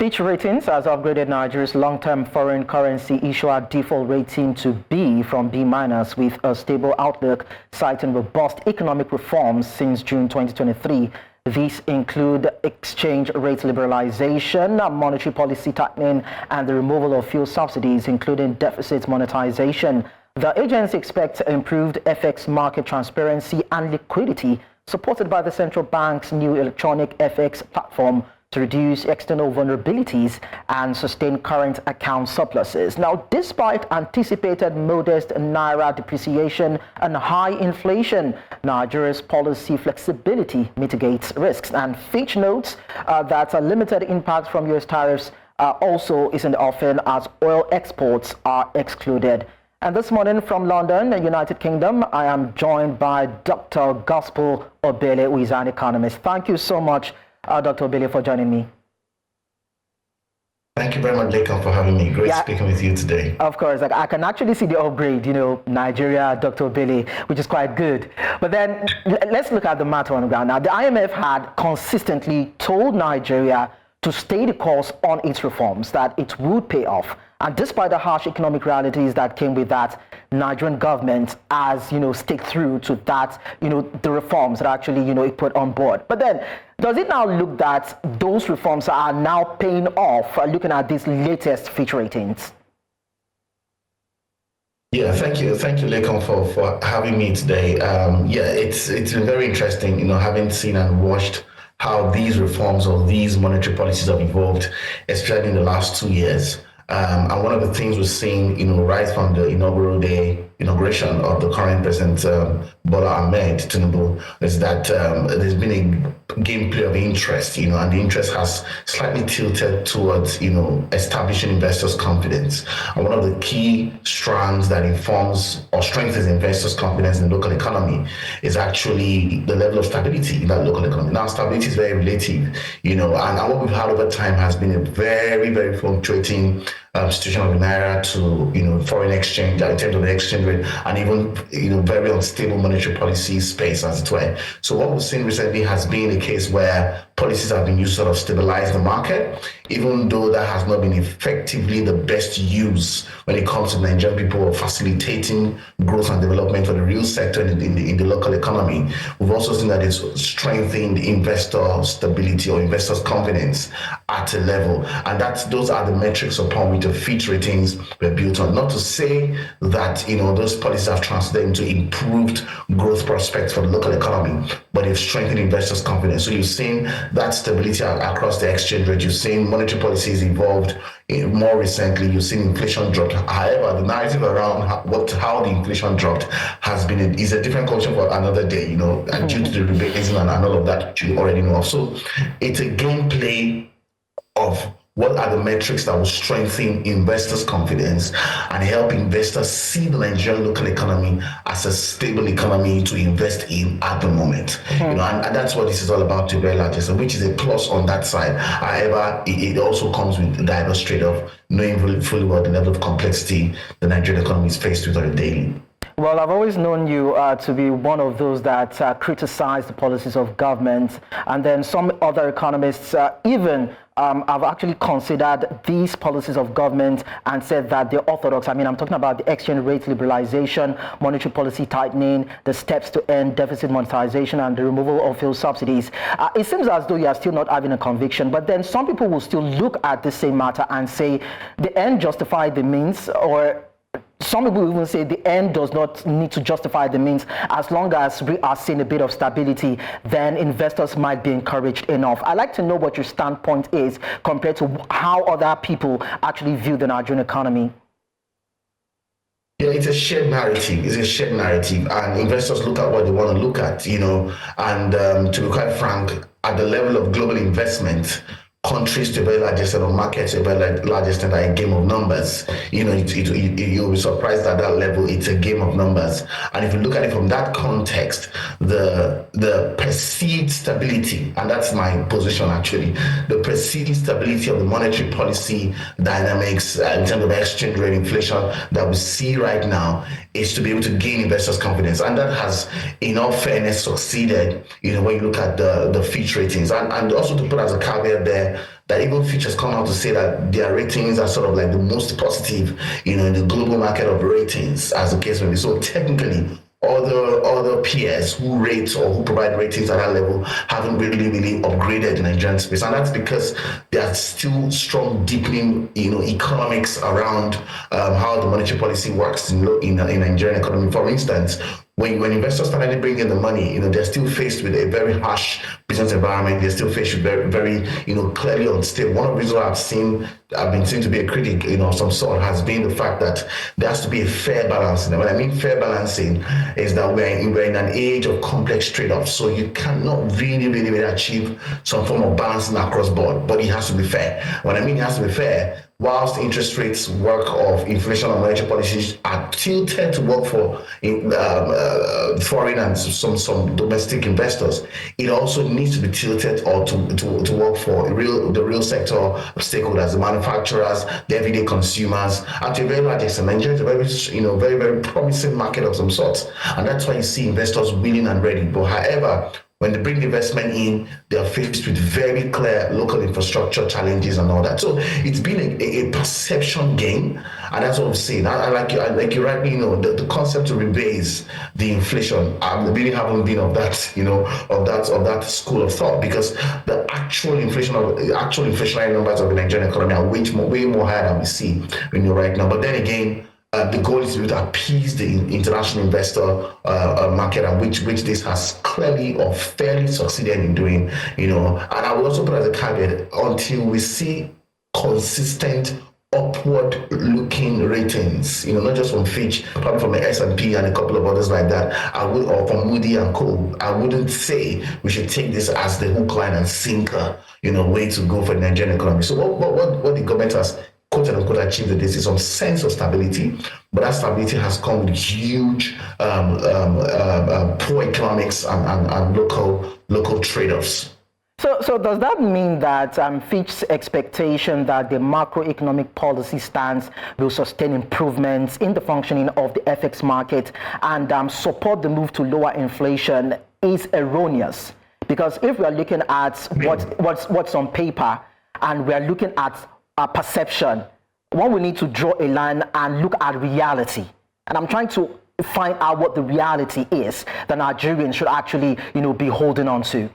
Fitch Ratings has upgraded Nigeria's long-term foreign currency issuer default rating to B from B- with a stable outlook, citing robust economic reforms since June 2023. These include exchange rate liberalization, monetary policy tightening, and the removal of fuel subsidies, including deficit monetization. The agency expects improved FX market transparency and liquidity, supported by the central bank's new electronic FX platform, to reduce external vulnerabilities and sustain current account surpluses. Now, despite anticipated modest naira depreciation and high inflation, Nigeria's policy flexibility mitigates risks. And Fitch notes that a limited impact from U.S. tariffs also is in the offing as oil exports are excluded. And this morning from London, the United Kingdom, I am joined by Dr. Gospel Obele, who is an economist. Thank you so much, Dr. Obele, for joining me. Thank you very much, Jacob, for having me. Great speaking with you today. Of course, I can actually see the upgrade, Nigeria, Dr. Obele, which is quite good. But then let's look at the matter on the ground. Now, the IMF had consistently told Nigeria to stay the course on its reforms, that it would pay off. And despite the harsh economic realities that came with that, Nigerian government has, stick through to that, the reforms that actually, it put on board. But then, does it now look that those reforms are now paying off, looking at these latest Fitch ratings? Yeah, thank you, Lekon, for having me today. It's been very interesting, having seen and watched how these reforms or these monetary policies have evolved, especially in the last 2 years. And one of the things we're seeing, right from the inauguration of the current president, Bola Ahmed Tinubu, is that there's been a gameplay of interest, and the interest has slightly tilted towards, establishing investors' confidence. And one of the key strands that informs or strengthens investors' confidence in the local economy is actually the level of stability in that local economy. Now, stability is very relative, and what we've had over time has been a very, very fluctuating situation of the naira to foreign exchange in terms of the exchange rate, and even very unstable monetary policy space, as it were. So what we've seen recently has been a case where policies have been used to sort of stabilize the market, even though that has not been effectively the best use when it comes to Nigerian people facilitating growth and development for the real sector in the local economy. We've also seen that it's strengthened investor stability or investors' confidence at a level, and those are the metrics upon which the Fitch ratings were built on. Not to say that those policies have translated into improved growth prospects for the local economy, but they've strengthened investors' confidence. So you've seen that stability across the exchange rate. You've seen monetary policies evolved. More recently, you've seen inflation dropped. However, the narrative around how the inflation dropped is a different question for another day, and due to the rebasing and all of that you already know of. So it's a gameplay of what are the metrics that will strengthen investors' confidence and help investors see the Nigerian local economy as a stable economy to invest in at the moment. And that's what this is all about to a very large extent, which is a plus on that side. However, it also comes with the diverse trade-off, knowing fully well the level of complexity the Nigerian economy is faced with on a daily. Well, I've always known you to be one of those that criticize the policies of government, and then some other economists even have actually considered these policies of government and said that they're orthodox. I'm talking about the exchange rate liberalization, monetary policy tightening, the steps to end deficit monetization, and the removal of fuel subsidies. It seems as though you are still not having a conviction, but then some people will still look at the same matter and say the end justified the means, or some people even say the end does not need to justify the means. As long as we are seeing a bit of stability, then investors might be encouraged enough. I'd like to know what your standpoint is compared to how other people actually view the Nigerian economy. Yeah, it's a shared narrative. And investors look at what they want to look at, and to be quite frank, at the level of global investment, countries to a very large extent, or markets to a very large extent, are a game of numbers. You'll be surprised at that level. It's a game of numbers. And if you look at it from that context, the perceived stability, and that's my position actually, the perceived stability of the monetary policy dynamics in terms of exchange rate inflation that we see right now is to be able to gain investors' confidence. And that has, in all fairness, succeeded, when you look at the Fitch ratings. And also to put as a caveat there, that even Fitch has come out to say that their ratings are sort of like the most positive, in the global market of ratings, as the case may be. So technically, other peers who rate or who provide ratings at that level haven't really upgraded the Nigerian space, and that's because there are still strong deepening economics around how the monetary policy works in Nigerian economy. For instance, when investors finally bring in the money, they're still faced with a very harsh business environment. They're still faced with very clearly unstable. One of the reasons I've been seen to be a critic, of some sort, has been the fact that there has to be a fair balancing. And when I mean fair balancing, is that we're in an age of complex trade-offs. So you cannot really achieve some form of balancing across board, but it has to be fair. When I mean it has to be fair, whilst interest rates work of inflation and monetary policies are tilted to work for foreign and some domestic investors, it also needs to be tilted or to work for the real sector of stakeholders, the manufacturers, the everyday consumers. And to a very large extent, Nigeria is a very promising market of some sort, and that's why you see investors willing and ready. But however, when they bring investment in, they are faced with very clear local infrastructure challenges and all that. So it's been a perception game, and that's what I'm saying. I like you rightly the concept to rebase the inflation. I really haven't been of that, of that school of thought, because the actual inflationary numbers of the Nigerian economy are way more higher than we see, right now. But then again, the goal is to appease the international investor market, and which this has clearly or fairly succeeded in doing, And I will also put as a caveat, until we see consistent upward-looking ratings, not just from Fitch, probably from the S&P and a couple of others like that, or from Moody and Co. I wouldn't say we should take this as the hook, line, and sinker, way to go for the Nigerian economy. So what the government has quote unquote achieved with this is some sense of stability, but that stability has come with huge poor economics and local trade-offs. So does that mean that Fitch's expectation that the macroeconomic policy stance will sustain improvements in the functioning of the FX market and support the move to lower inflation is erroneous? Because if we are looking at what's on paper and we are looking at perception, one will need to draw a line and look at reality. And I'm trying to find out what the reality is that Nigerians should actually, be holding on to.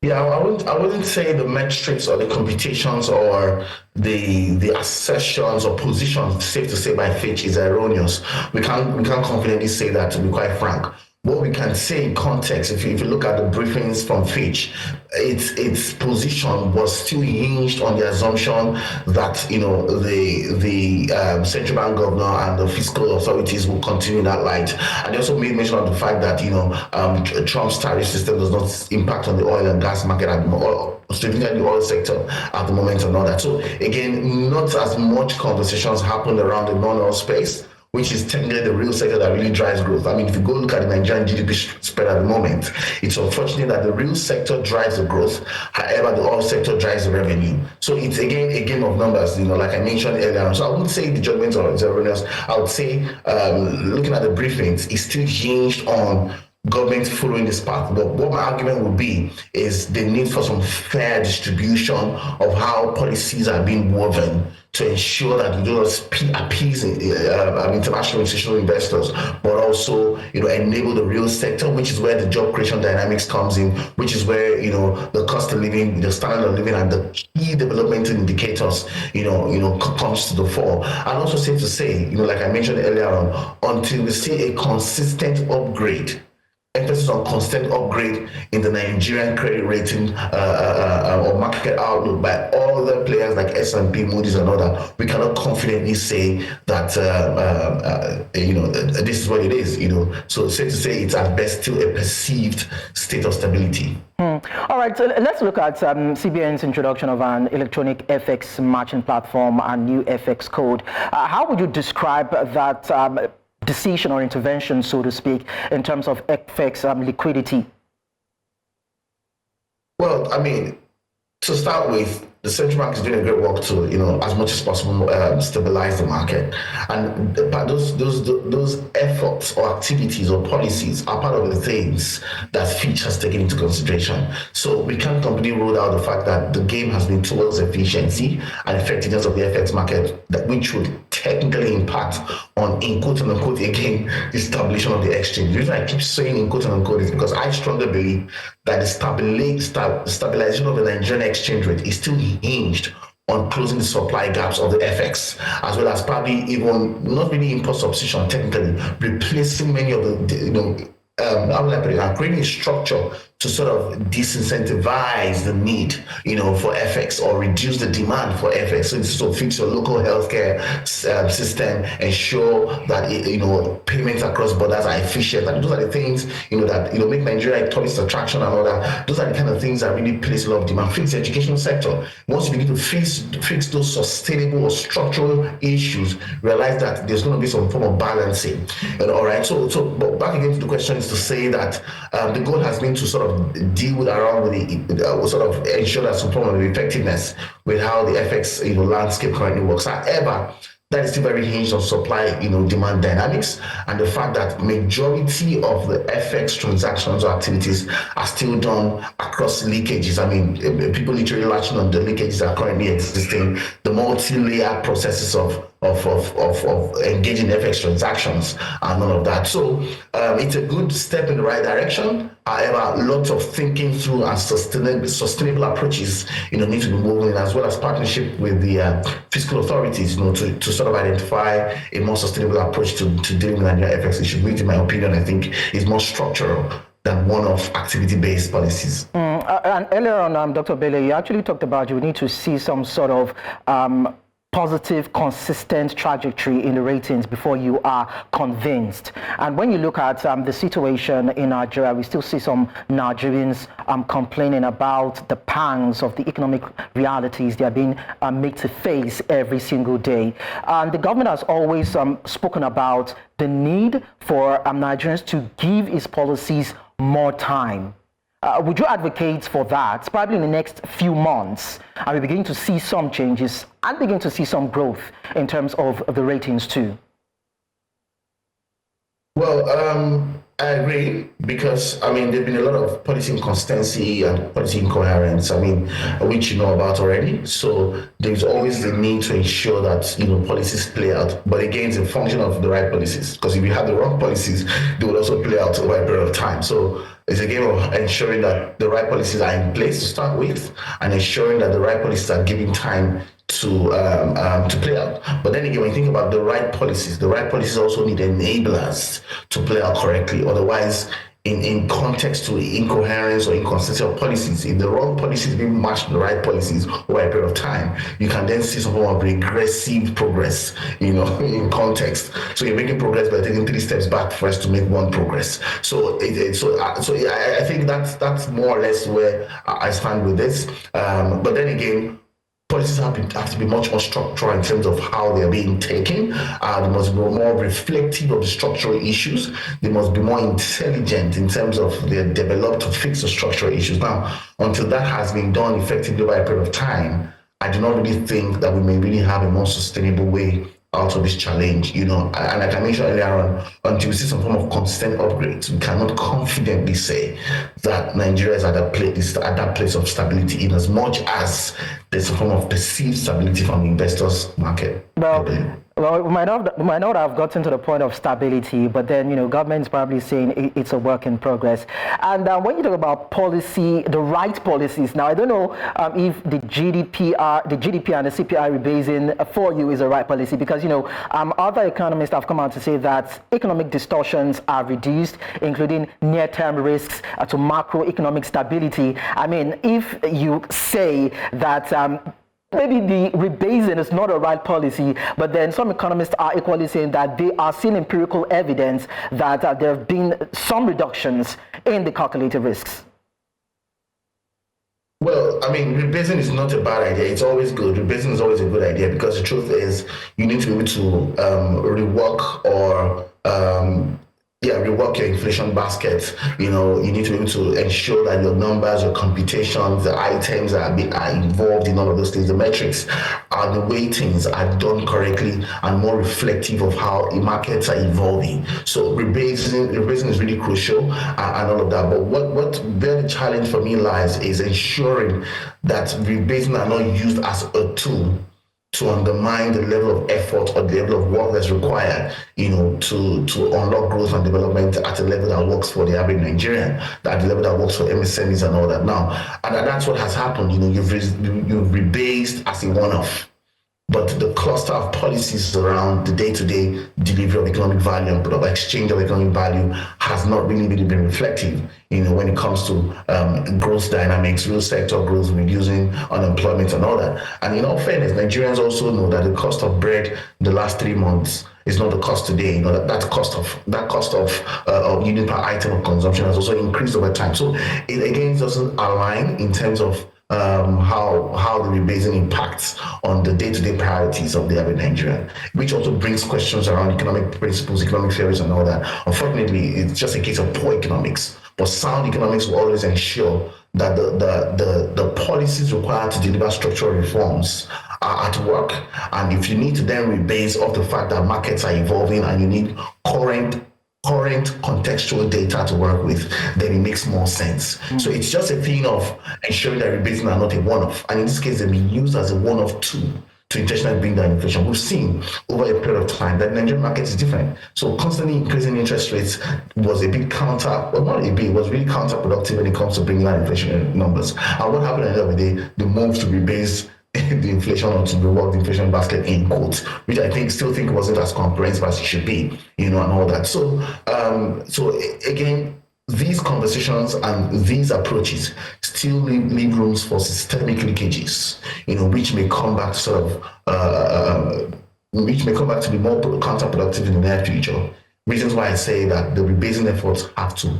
Yeah, I wouldn't say the metrics or the computations or the assertions or positions, safe to say, by Fitch is erroneous. We can't confidently say that, to be quite frank. What we can say in context, if you look at the briefings from Fitch, its position was still hinged on the assumption that the central bank governor and the fiscal authorities will continue that light. And they also made mention of the fact that Trump's tariff system does not impact on the oil and gas market specifically the oil sector at the moment and all that. So again, not as much conversations happened around the non-oil space, which is technically the real sector that really drives growth. I mean, if you go look at the Nigerian GDP spread at the moment, it's unfortunate that the real sector drives the growth. However, the oil sector drives the revenue. So it's, again, a game of numbers, like I mentioned earlier. So I wouldn't say the judgments are erroneous. I would say, looking at the briefings, it's still hinged on government following this path. But what my argument would be is the need for some fair distribution of how policies are being woven to ensure that you don't appease international institutional investors, but also enable the real sector, which is where the job creation dynamics comes in, which is where the cost of living, the standard of living, and the key developmental indicators comes to the fore. And also safe to say, like I mentioned earlier on, until we see a consistent upgrade, emphasis on constant upgrade in the Nigerian credit rating or market outlook by all the players like S&P, Moody's, and other, we cannot confidently say that this is what it is. So safe to say, it's at best still a perceived state of stability. All right, so let's look at CBN's introduction of an electronic FX matching platform and new FX code. How would you describe that decision or intervention, so to speak, in terms of FX liquidity? Well, I mean, to start with, the central bank is doing a great work to, as much as possible, stabilize the market. And those efforts or activities or policies are part of the things that Fitch has taken into consideration. So we can't completely rule out the fact that the game has been towards efficiency and effectiveness of the FX market, which would technically impact on, in quote unquote, again, the establishment of the exchange. The reason I keep saying in quote unquote is because I strongly believe that the stabilization of the Nigerian exchange rate is still hinged on closing the supply gaps of the FX, as well as probably even not really import substitution, technically replacing many of the how would I put it? Creating a structure to sort of disincentivize the need, for FX or reduce the demand for FX. So this will fix your local healthcare system, ensure that payments across borders are efficient, and those are the things that make Nigeria a tourist attraction and all that. Those are the kind of things that really place a lot of demand. Fix the education sector. Once you begin to fix those sustainable or structural issues, realize that there's going to be some form of balancing. And all right. So but back again to the question is to say that the goal has been to sort of deal around with the sort of ensure that some form of effectiveness with how the FX landscape currently works. However, that is still very hinged on supply, demand dynamics, and the fact that majority of the FX transactions or activities are still done across leakages. I mean, people literally latching on the leakages that are currently existing, the multi-layered processes of engaging FX transactions and all of that. So it's a good step in the right direction. However, lots of thinking through and sustainable approaches, need to be moving, as well as partnership with the fiscal authorities, to sort of identify a more sustainable approach to dealing with Nigerian FX issue, which, in my opinion, I think is more structural than one-off activity-based policies. And earlier on, Dr. Obele, you actually talked about you need to see some sort of positive, consistent trajectory in the ratings before you are convinced. And when you look at the situation in Nigeria, we still see some Nigerians complaining about the pangs of the economic realities they are being made to face every single day. And the government has always spoken about the need for Nigerians to give its policies more time. Would you advocate for that, probably in the next few months, and we begin to see some changes and begin to see some growth in terms of the ratings too? Well, I agree, because there've been a lot of policy inconsistency and policy incoherence, which you know about already. So there's always the need to ensure that policies play out. But again, it's a function of the right policies, because if you have the wrong policies, they will also play out over a period of time. So it's a game of ensuring that the right policies are in place to start with, and ensuring that the right policies are giving time to play out. But then again, when you think about the right policies also need enablers to play out correctly. Otherwise, in context to incoherence or inconsistency of policies, if the wrong policies being matched the right policies over a period of time, you can then see some form of regressive progress, in context. So you're making progress by taking 3 steps back first to make 1 progress. So I think that's more or less where I stand with this. But then again, policies have to be much more structural in terms of how they're being taken. They must be more reflective of the structural issues. They must be more intelligent in terms of they're developed to fix the structural issues. Now, until that has been done effectively over a period of time, I do not really think that we may really have a more sustainable way out of this challenge, and like I mentioned earlier on, until we see some form of consistent upgrades, we cannot confidently say that Nigeria is at that place of stability, in as much as there's a form of perceived stability from the investors' market. Well, we might not have gotten to the point of stability, but then, government's probably saying it's a work in progress. And when you talk about policy, the right policies, now I don't know if the GDP and the CPI rebasing for you is the right policy, because, other economists have come out to say that economic distortions are reduced, including near-term risks to macroeconomic stability. If you say that maybe the rebasing is not a right policy, but then some economists are equally saying that they are seeing empirical evidence that there have been some reductions in the calculated risks. Well, rebasing is not a bad idea. It's always good. Rebasing is always a good idea, because the truth is you need to be able to rework or rework your inflation basket. You need to be able to ensure that your numbers, your computations, the items are involved in all of those things. The metrics the weightings are done correctly and more reflective of how the markets are evolving. So rebasing is really crucial and all of that. But what where the challenge for me lies is ensuring that rebasing are not used as a tool to undermine the level of effort or the level of work that's required, to unlock growth and development at a level that works for the average Nigerian, at the level that works for MSMEs and all that. Now, and that's what has happened. You've rebased as a one-off. But the cluster of policies around the day-to-day delivery of economic value and product exchange of economic value has not really been reflective, when it comes to growth dynamics, real sector growth, reducing unemployment and all that. And in all fairness, Nigerians also know that the cost of bread in the last 3 months is not the cost today. That cost of unit per item of consumption has also increased over time. So it again doesn't align in terms of how the rebasing impacts on the day-to-day priorities of the average Nigerian, which also brings questions around economic principles, economic theories, and all that. Unfortunately, it's just a case of poor economics. But sound economics will always ensure that the policies required to deliver structural reforms are at work. And if you need to then rebase off the fact that markets are evolving and you need current contextual data to work with, then it makes more sense. So it's just a thing of ensuring that rebasing are not a one-off. And in this case, they've been used as a one-off tool to intentionally bring down inflation. We've seen over a period of time that the Nigerian market is different. So constantly increasing interest rates was a big it was really counterproductive when it comes to bringing down inflation numbers. And what happened at the end of the day, the move to rebase the inflation or to reward the inflation basket in quotes, which I still think wasn't as comprehensive as it should be, and all that. So again, these conversations and these approaches still leave rooms for systemic leakages, which may come back to be more counterproductive in the near future. Reasons why I say that the rebasing efforts have to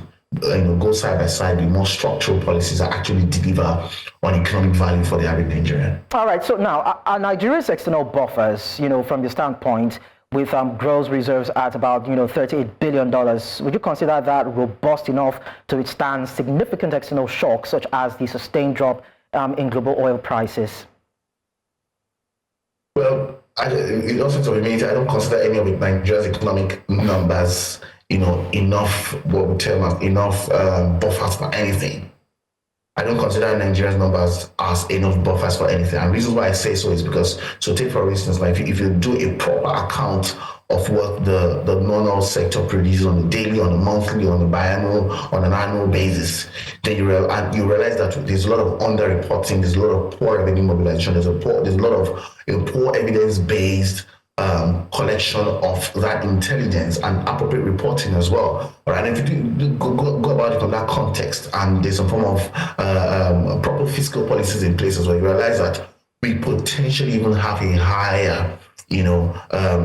go side by side with more structural policies that actually deliver on economic value for the average Nigerian. All right. So now, are Nigeria's external buffers, from your standpoint, with gross reserves at about $38 billion, would you consider that robust enough to withstand significant external shocks such as the sustained drop in global oil prices? Well, in all sorts of images, I don't consider any of Nigeria's economic numbers enough, what we term as enough buffers for anything. I don't consider Nigeria's numbers as enough buffers for anything. And the reason why I say so is because, take for instance, like if you do a proper account of what the non-oil sector produces on a daily, on a monthly, on a biannual, on an annual basis, then you realize that there's a lot of underreporting, there's a lot of poor revenue mobilization, there's a lot of poor evidence-based collection of that intelligence and appropriate reporting as well. All right, and if you go about it from that context, and there's some form of proper fiscal policies in place as well, you realize that we potentially even have a higher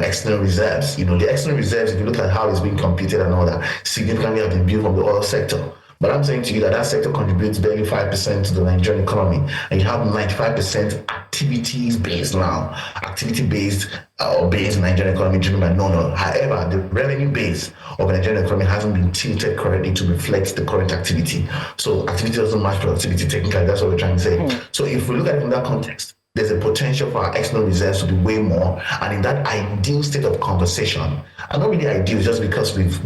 external reserves. The external reserves, if you look at how it's being computed and all that, significantly have been built from the oil sector. But I'm saying to you that sector contributes barely 5% to the Nigerian economy, and you have 95% activities-based now, activity-based or based Nigerian economy driven by non-oil. However, the revenue base of the Nigerian economy hasn't been tilted correctly to reflect the current activity. So activity doesn't match productivity technically. That's what we're trying to say. So if we look at it in that context, there's a potential for our external reserves to be way more. And in that ideal state of conversation, and not really ideal just because we've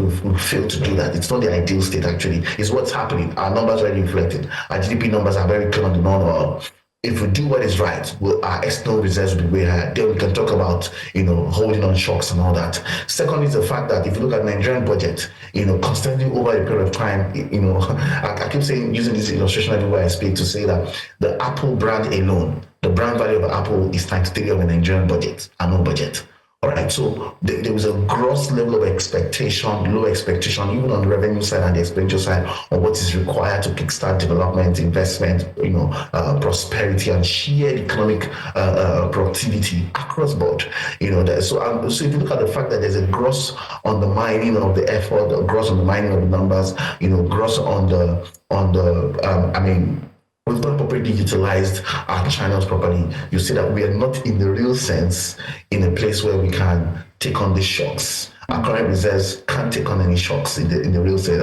failed to do that. It's not the ideal state actually. It's what's happening. Our numbers already reflected. Our GDP numbers are very clear on the non-oil. If we do what is right, our external reserves will be way higher. Then we can talk about, holding on shocks and all that. Second is the fact that if you look at Nigerian budget, constantly over a period of time, I keep saying, using this illustration everywhere I speak, to say that the Apple brand alone, the brand value of Apple is times 3 of a Nigerian budget, annual budget. All right, so there was a gross level of expectation, low expectation, even on the revenue side and the expenditure side, on what is required to kickstart development, investment, prosperity, and sheer economic productivity across board. So if you look at the fact that there's a gross undermining of the effort, a gross undermining of the numbers, gross we've not appropriately utilized our channels properly, you see that we are not in the real sense in a place where we can take on these shocks Our current reserves can't take on any shocks in the real estate.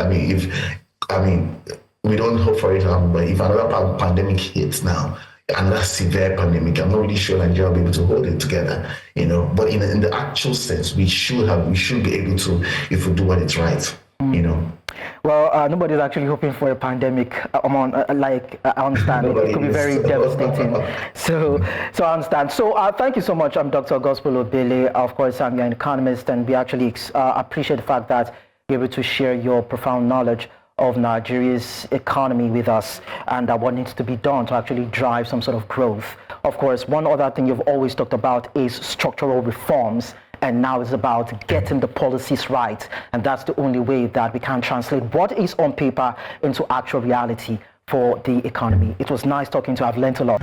We don't hope for it to happen, but if another pandemic hits now, another severe pandemic, I'm not really sure Nigeria will be able to hold it together, But in the actual sense, we should be able to, if we do what is right, Well, nobody's actually hoping for a pandemic. I understand it could be very devastating. So I understand. So thank you so much. I'm Dr. Gospel Obele. Of course, I'm an economist, and we actually appreciate the fact that you're able to share your profound knowledge of Nigeria's economy with us and what needs to be done to actually drive some sort of growth. Of course, one other thing you've always talked about is structural reforms. And now it's about getting the policies right. And that's the only way that we can translate what is on paper into actual reality for the economy. It was nice talking to you. I've learned a lot.